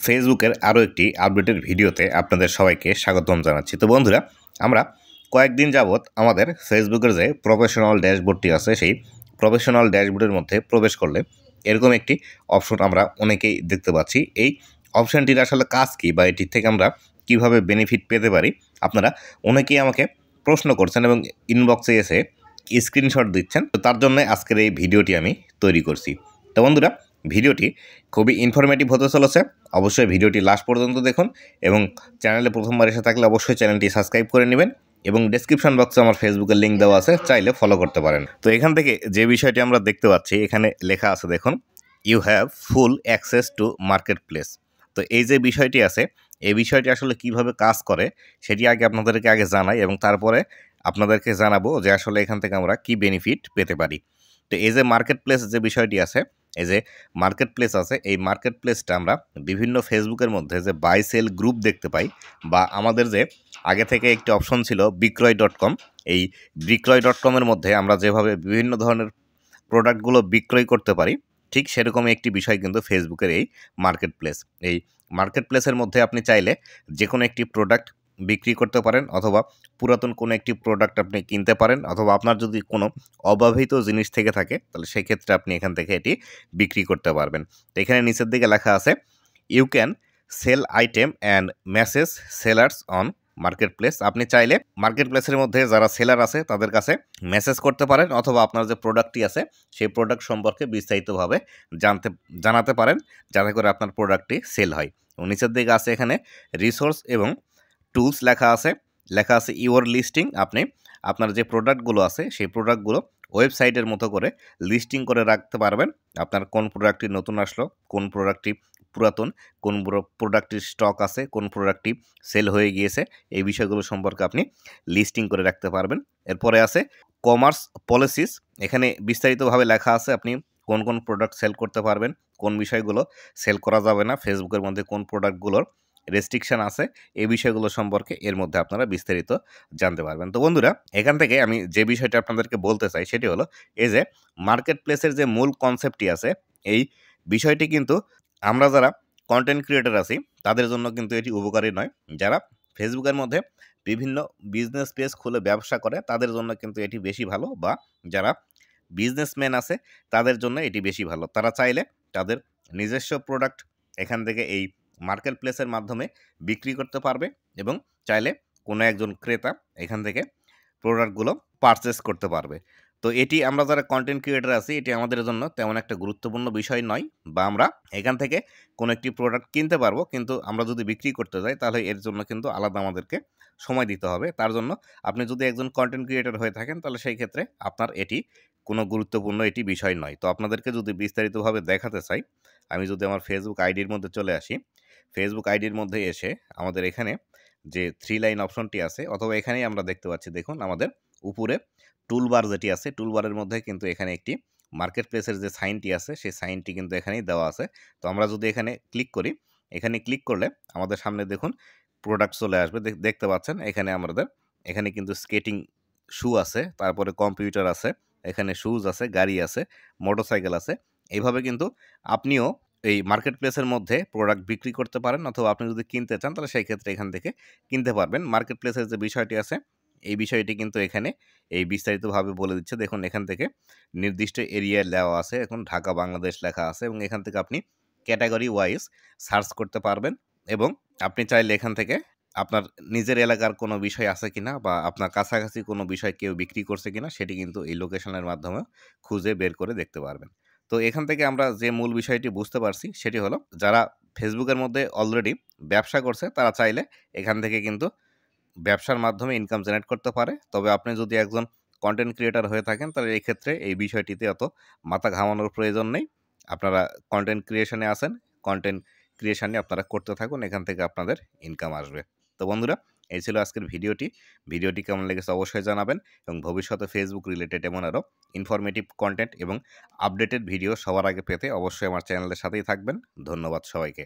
ফেসবুকের আরও একটি আপডেটের ভিডিওতে আপনাদের সবাইকে স্বাগতম জানাচ্ছি। তো বন্ধুরা, আমরা কয়েকদিন যাবৎ আমাদের ফেসবুকের যে প্রফেশনাল ড্যাশবোর্ডটি আছে সেই প্রফেশনাল ড্যাশবোর্ডের মধ্যে প্রবেশ করলে এরকম একটি অপশন আমরা অনেকেই দেখতে পাচ্ছি। এই অপশানটির আসলে কাজ কী বা এটির থেকে আমরা কিভাবে বেনিফিট পেতে পারি, আপনারা অনেকেই আমাকে প্রশ্ন করছেন এবং ইনবক্সে এসে স্ক্রিনশট দিচ্ছেন। তো তার জন্য আজকের এই ভিডিওটি আমি তৈরি করছি। তো বন্ধুরা, ভিডিওটি খুবই ইনফরমেটিভ হতে চলেছে। অবশ্যই ভিডিওটি লাস্ট পর্যন্ত দেখুন এবং চ্যানেলে প্রথমবার এসে থাকলে অবশ্যই চ্যানেলটি সাবস্ক্রাইব করে নেবেন এবং ডেসক্রিপশন বক্সে আমার ফেসবুকের লিঙ্ক দেওয়া আছে, চাইলে ফলো করতে পারেন। তো এখান থেকে যে বিষয়টি আমরা দেখতে পাচ্ছি, এখানে লেখা আছে দেখুন, you have full access to market place. তো এই যে বিষয়টি আছে, এই বিষয়টি আসলে কিভাবে কাজ করে সেটি আপনাদেরকে আগে জানাই এবং তারপরে আপনাদেরকে জানাবো যে আসলে এখান থেকে আমরা কি বেনিফিট পেতে পারি। তো এই যে মার্কেট প্লেস যে বিষয়টি আছে, এই যে মার্কেট প্লেস আছে, এই মার্কেট প্লেসটা আমরা বিভিন্ন ফেসবুকের মধ্যে যে বাই সেল গ্রুপ দেখতে পাই, বা আমাদের যে আগে থেকে একটি অপশন ছিল বিক্রয়.com, এই বিক্রয়.com-এর মধ্যে আমরা যেভাবে বিভিন্ন ধরনের প্রোডাক্টগুলো বিক্রয় করতে পারি, ঠিক সেরকমই একটি বিষয় কিন্তু ফেসবুকের এই মার্কেট প্লেস। এই মার্কেট প্লেসের মধ্যে আপনি চাইলে যে কোনো একটি প্রোডাক্ট বিক্রি করতে পারেন, অথবা পুরাতন কোনো একটি প্রোডাক্ট আপনি কিনতে পারেন, অথবা আপনার যদি কোনো অব্যবহৃত জিনিস থেকে থাকে তাহলে সেক্ষেত্রে আপনি এখান থেকে এটি বিক্রি করতে পারবেন। তো এখানে নিচের দিকে লেখা আছে, you can sell item and message sellers on market place. আপনি চাইলে মার্কেট প্লেসের মধ্যে যারা সেলার আছে তাদের কাছে মেসেজ করতে পারেন, অথবা আপনার যে প্রোডাক্টটি আছে সেই প্রোডাক্ট সম্পর্কে বিস্তারিতভাবে জানাতে পারেন, যাতে করে আপনার প্রোডাক্টটি সেল হয়। নিচের দিকে আছে এখানে রিসোর্স এবং টুলস লেখা আছে ইউর লিস্টিং। আপনি আপনার যে প্রোডাক্টগুলো আছে সেই প্রোডাক্টগুলো ওয়েবসাইটের মতো করে লিস্টিং করে রাখতে পারবেন। আপনার কোন প্রোডাক্টটি নতুন আসলো, কোন প্রোডাক্টটি পুরাতন, কোন প্রোডাক্টটির স্টক আছে, কোন প্রোডাক্টটি সেল হয়ে গিয়েছে, এই বিষয়গুলো সম্পর্কে আপনি লিস্টিং করে রাখতে পারবেন। এরপরে আছে কমার্স পলিসিস। এখানে বিস্তারিতভাবে লেখা আছে আপনি কোন কোন প্রোডাক্ট সেল করতে পারবেন, কোন বিষয়গুলো সেল করা যাবে না, ফেসবুকের মধ্যে কোন প্রোডাক্টগুলোর রেস্ট্রিকশন আছে, এই বিষয়গুলো সম্পর্কে এর মধ্যে আপনারা বিস্তারিত জানতে পারবেন। তো বন্ধুরা, এখান থেকে আমি যে বিষয়টা আপনাদেরকে বলতে চাই সেটি হলো, এই যে মার্কেট প্লেসের যে মূল কনসেপ্টটি আছে, এই বিষয়টি কিন্তু আমরা যারা কন্টেন্ট ক্রিয়েটর আছি তাদের জন্য কিন্তু এটি উপকারী নয়। যারা ফেসবুকের মধ্যে বিভিন্ন বিজনেস পেজ খুলে ব্যবসা করে তাদের জন্য কিন্তু এটি বেশি ভালো, বা যারা বিজনেসম্যান আছে তাদের জন্য এটি বেশি ভালো। তারা চাইলে তাদের নিজস্ব প্রোডাক্ট এখান থেকে এই মার্কেট প্লেসের মাধ্যমে বিক্রি করতে পারবে এবং চাইলে কোনো একজন ক্রেতা এখান থেকে প্রোডাক্টগুলো পারচেস করতে পারবে। তো এটি আমরা যারা কন্টেন্ট ক্রিয়েটর আছি এটি আমাদের জন্য তেমন একটা গুরুত্বপূর্ণ বিষয় নয়, বা আমরা এখান থেকে কোনো একটি প্রোডাক্ট কিনতে পারবো, কিন্তু আমরা যদি বিক্রি করতে যাই তাহলে এর জন্য কিন্তু আলাদা আমাদেরকে সময় দিতে হবে। তার জন্য আপনি যদি একজন কন্টেন্ট ক্রিয়েটর হয়ে থাকেন তাহলে সেই ক্ষেত্রে আপনার এটি কোনো গুরুত্বপূর্ণ এটি বিষয় নয়। তো আপনাদেরকে যদি বিস্তারিতভাবে দেখাতে চাই, আমি যদি আমার ফেসবুক আইডির মধ্যে চলে আসি, ফেসবুক আইডির মধ্যে এসে আমাদের এখানে যে 3 লাইন অপশনটি আছে, অথবা এখানেই আমরা দেখতে পাচ্ছি দেখুন আমাদের উপরে টুলবার যেটি আছে, টুলবারের মধ্যে কিন্তু এখানে একটি মার্কেট প্লেসের যে সাইনটি আছে সেই সাইনটি কিন্তু এখানেই দেওয়া আছে। তো আমরা যদি এখানে ক্লিক করি, এখানে ক্লিক করলে আমাদের সামনে দেখুন প্রোডাক্ট চলে আসবে। দেখতে পাচ্ছেন এখানে আমাদের এখানে কিন্তু স্কেটিং শু আছে, তারপরে কম্পিউটার আছে, এখানে শুজ আছে, গাড়ি আছে, মোটরসাইকেল আছে। এইভাবে কিন্তু আপনিও এই মার্কেট প্লেসের মধ্যে প্রোডাক্ট বিক্রি করতে পারেন, অথবা আপনি যদি কিনতে চান তাহলে সেই ক্ষেত্রে এখান থেকে কিনতে পারবেন। মার্কেট প্লেসের যে বিষয়টি আছে এই বিষয়টি কিন্তু এখানে এই বিস্তারিতভাবে বলে দিচ্ছে। দেখুন এখান থেকে নির্দিষ্ট এরিয়া দেওয়া আছে, এখন ঢাকা বাংলাদেশ লেখা আছে, এবং এখান থেকে আপনি ক্যাটাগরি ওয়াইজ সার্চ করতে পারবেন এবং আপনি চাইলে এখান থেকে আপনার নিজের এলাকার কোনো বিষয় আছে কিনা, বা আপনার কাছাকাছি কোনো বিষয় কেউ বিক্রি করছে কিনা সেটি কিন্তু এই লোকেশনের মাধ্যমে খুঁজে বের করে দেখতে পারবেন। তো এখান থেকে আমরা যে মূল বিষয়টি বুঝতে পারছি সেটি হলো, যারা ফেসবুকের মধ্যে অলরেডি ব্যবসা করছে তারা চাইলে এখান থেকে কিন্তু ব্যবসার মাধ্যমে ইনকাম জেনারেট করতে পারে। তবে আপনি যদি একজন কন্টেন্ট ক্রিয়েটর হয়ে থাকেন তাহলে এই ক্ষেত্রে এই বিষয়টিতে অত মাথা ঘামানোর প্রয়োজন নেই। আপনারা কন্টেন্ট ক্রিয়েশনে আসেন, কন্টেন্ট ক্রিয়েশনে আপনারা করতে থাকুন, এখান থেকে আপনাদের ইনকাম আসবে। তো বন্ধুরা, এই ছিল আজকের ভিডিওটি কেমন লেগেছে অবশ্যই জানাবেন, এবং ভবিষ্যতে ফেসবুক রিলেটেড এমন আরও ইনফরমেটিভ কন্টেন্ট এবং আপডেটেড ভিডিও সবার আগে পেতে অবশ্যই আমার চ্যানেলের সাথেই থাকবেন। ধন্যবাদ সবাইকে।